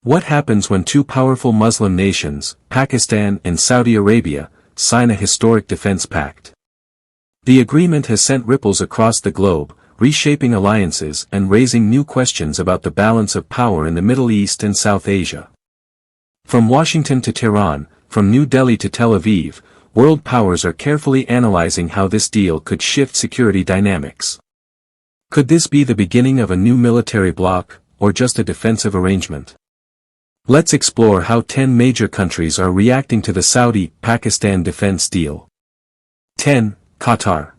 What happens when two powerful Muslim nations, Pakistan and Saudi Arabia, sign a historic defense pact? The agreement has sent ripples across the globe, reshaping alliances and raising new questions about the balance of power in the Middle East and South Asia. From Washington to Tehran, from New Delhi to Tel Aviv, world powers are carefully analyzing how this deal could shift security dynamics. Could this be the beginning of a new military bloc, or just a defensive arrangement? Let's explore how 10 major countries are reacting to the Saudi-Pakistan defense deal. 10. Qatar.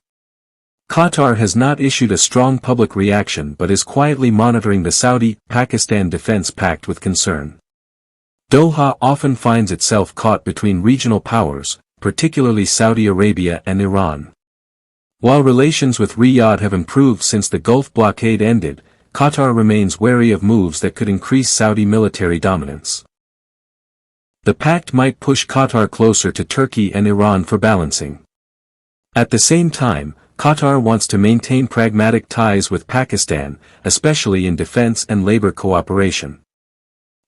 Qatar has not issued a strong public reaction but is quietly monitoring the Saudi-Pakistan defense pact with concern. Doha often finds itself caught between regional powers, particularly Saudi Arabia and Iran. While relations with Riyadh have improved since the Gulf blockade ended, Qatar remains wary of moves that could increase Saudi military dominance. The pact might push Qatar closer to Turkey and Iran for balancing. At the same time, Qatar wants to maintain pragmatic ties with Pakistan, especially in defense and labor cooperation.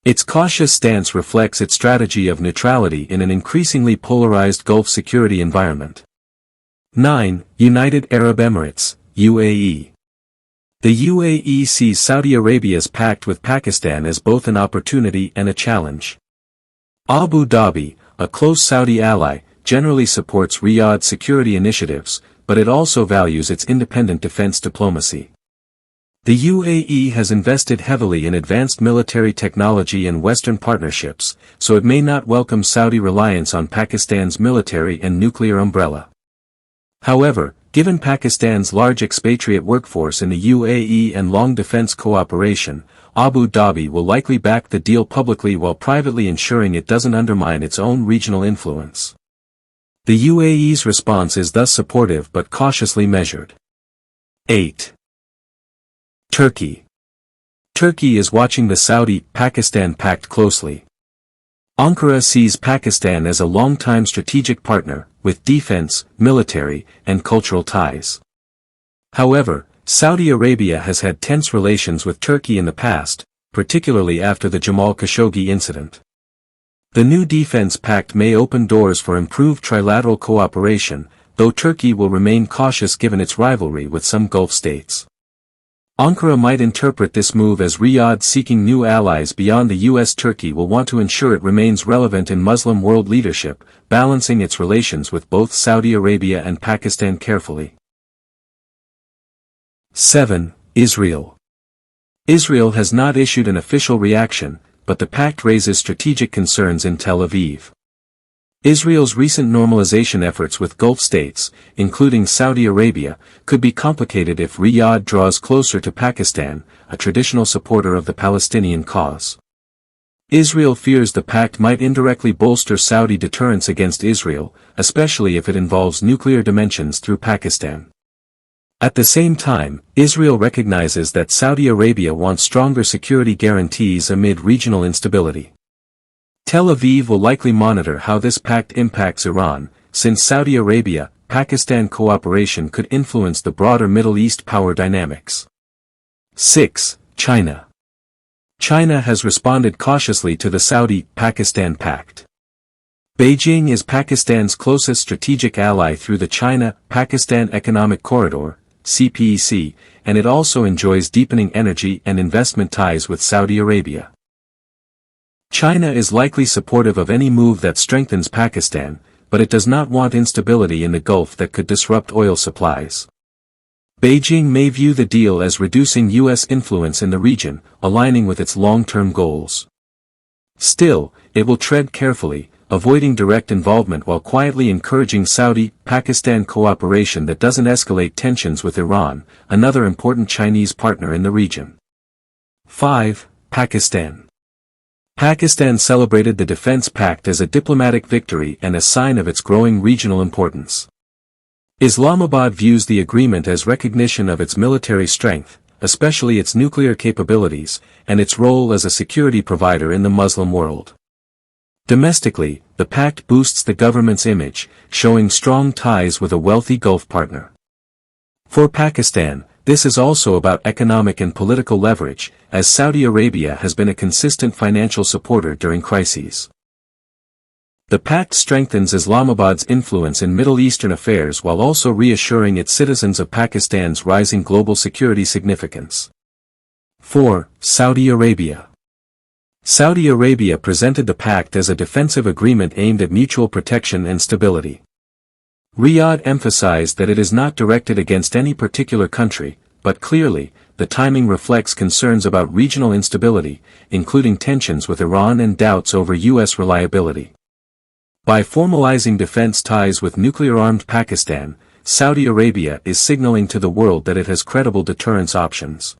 Its cautious stance reflects its strategy of neutrality in an increasingly polarized Gulf security environment. 9. United Arab Emirates, UAE. The UAE sees Saudi Arabia's pact with Pakistan as both an opportunity and a challenge. Abu Dhabi, a close Saudi ally, generally supports Riyadh's security initiatives, but it also values its independent defense diplomacy. The UAE has invested heavily in advanced military technology and Western partnerships, so it may not welcome Saudi reliance on Pakistan's military and nuclear umbrella. However, given Pakistan's large expatriate workforce in the UAE and long defense cooperation, Abu Dhabi will likely back the deal publicly while privately ensuring it doesn't undermine its own regional influence. The UAE's response is thus supportive but cautiously measured. 8. Turkey. Turkey is watching the Saudi-Pakistan pact closely. Ankara sees Pakistan as a long-time strategic partner, with defense, military, and cultural ties. However, Saudi Arabia has had tense relations with Turkey in the past, particularly after the Jamal Khashoggi incident. The new defense pact may open doors for improved trilateral cooperation, though Turkey will remain cautious given its rivalry with some Gulf states. Ankara might interpret this move as Riyadh seeking new allies beyond the U.S. Turkey will want to ensure it remains relevant in Muslim world leadership, balancing its relations with both Saudi Arabia and Pakistan carefully. 7. Israel. Israel has not issued an official reaction, but the pact raises strategic concerns in Tel Aviv. Israel's recent normalization efforts with Gulf states, including Saudi Arabia, could be complicated if Riyadh draws closer to Pakistan, a traditional supporter of the Palestinian cause. Israel fears the pact might indirectly bolster Saudi deterrence against Israel, especially if it involves nuclear dimensions through Pakistan. At the same time, Israel recognizes that Saudi Arabia wants stronger security guarantees amid regional instability. Tel Aviv will likely monitor how this pact impacts Iran, since Saudi Arabia-Pakistan cooperation could influence the broader Middle East power dynamics. 6. China. China has responded cautiously to the Saudi-Pakistan pact. Beijing is Pakistan's closest strategic ally through the China-Pakistan Economic Corridor, CPEC, and it also enjoys deepening energy and investment ties with Saudi Arabia. China is likely supportive of any move that strengthens Pakistan, but it does not want instability in the Gulf that could disrupt oil supplies. Beijing may view the deal as reducing U.S. influence in the region, aligning with its long-term goals. Still, it will tread carefully, avoiding direct involvement while quietly encouraging Saudi-Pakistan cooperation that doesn't escalate tensions with Iran, another important Chinese partner in the region. 5. Pakistan. Pakistan celebrated the Defense Pact as a diplomatic victory and a sign of its growing regional importance. Islamabad views the agreement as recognition of its military strength, especially its nuclear capabilities, and its role as a security provider in the Muslim world. Domestically, the pact boosts the government's image, showing strong ties with a wealthy Gulf partner. For Pakistan, this is also about economic and political leverage, as Saudi Arabia has been a consistent financial supporter during crises. The pact strengthens Islamabad's influence in Middle Eastern affairs while also reassuring its citizens of Pakistan's rising global security significance. 4. Saudi Arabia. Saudi Arabia presented the pact as a defensive agreement aimed at mutual protection and stability. Riyadh emphasized that it is not directed against any particular country, but clearly, the timing reflects concerns about regional instability, including tensions with Iran and doubts over U.S. reliability. By formalizing defense ties with nuclear-armed Pakistan, Saudi Arabia is signaling to the world that it has credible deterrence options.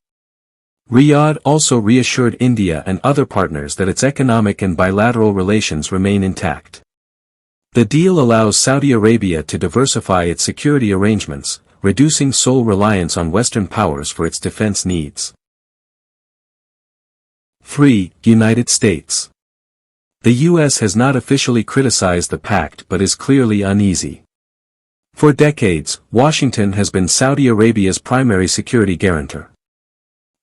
Riyadh also reassured India and other partners that its economic and bilateral relations remain intact. The deal allows Saudi Arabia to diversify its security arrangements, reducing sole reliance on Western powers for its defense needs. 3. United States. The U.S. has not officially criticized the pact but is clearly uneasy. For decades, Washington has been Saudi Arabia's primary security guarantor.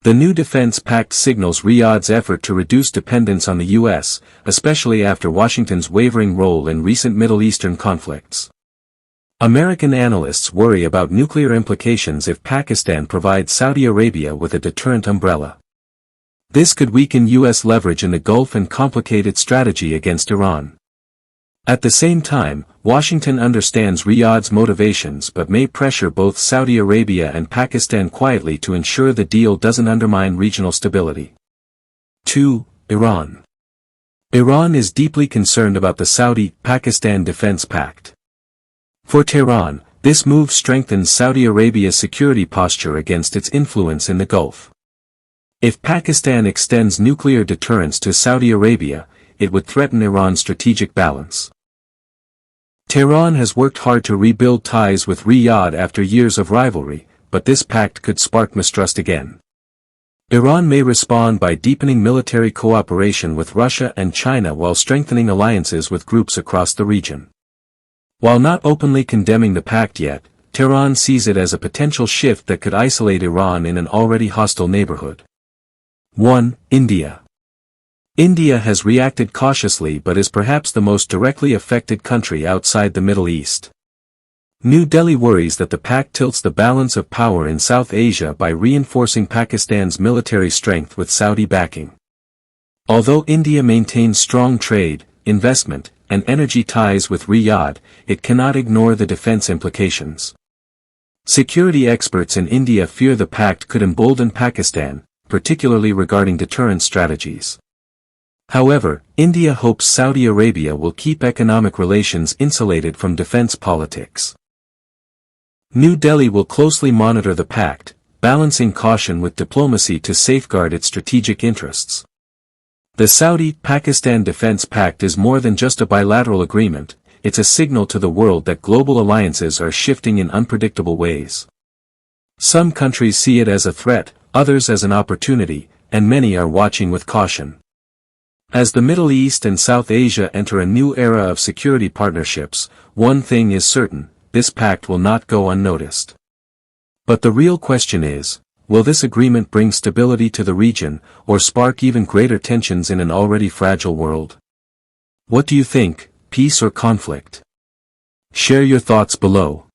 The new defense pact signals Riyadh's effort to reduce dependence on the U.S., especially after Washington's wavering role in recent Middle Eastern conflicts. American analysts worry about nuclear implications if Pakistan provides Saudi Arabia with a deterrent umbrella. This could weaken U.S. leverage in the Gulf and complicate its strategy against Iran. At the same time, Washington understands Riyadh's motivations but may pressure both Saudi Arabia and Pakistan quietly to ensure the deal doesn't undermine regional stability. 2. Iran. Iran is deeply concerned about the Saudi-Pakistan Defense Pact. For Tehran, this move strengthens Saudi Arabia's security posture against its influence in the Gulf. If Pakistan extends nuclear deterrence to Saudi Arabia, it would threaten Iran's strategic balance. Tehran has worked hard to rebuild ties with Riyadh after years of rivalry, but this pact could spark mistrust again. Iran may respond by deepening military cooperation with Russia and China while strengthening alliances with groups across the region. While not openly condemning the pact yet, Tehran sees it as a potential shift that could isolate Iran in an already hostile neighborhood. 1. India. India has reacted cautiously but is perhaps the most directly affected country outside the Middle East. New Delhi worries that the pact tilts the balance of power in South Asia by reinforcing Pakistan's military strength with Saudi backing. Although India maintains strong trade, investment, and energy ties with Riyadh, it cannot ignore the defense implications. Security experts in India fear the pact could embolden Pakistan, particularly regarding deterrence strategies. However, India hopes Saudi Arabia will keep economic relations insulated from defense politics. New Delhi will closely monitor the pact, balancing caution with diplomacy to safeguard its strategic interests. The Saudi-Pakistan Defense Pact is more than just a bilateral agreement, it's a signal to the world that global alliances are shifting in unpredictable ways. Some countries see it as a threat, others as an opportunity, and many are watching with caution. As the Middle East and South Asia enter a new era of security partnerships, one thing is certain, this pact will not go unnoticed. But the real question is, will this agreement bring stability to the region, or spark even greater tensions in an already fragile world? What do you think, peace or conflict? Share your thoughts below.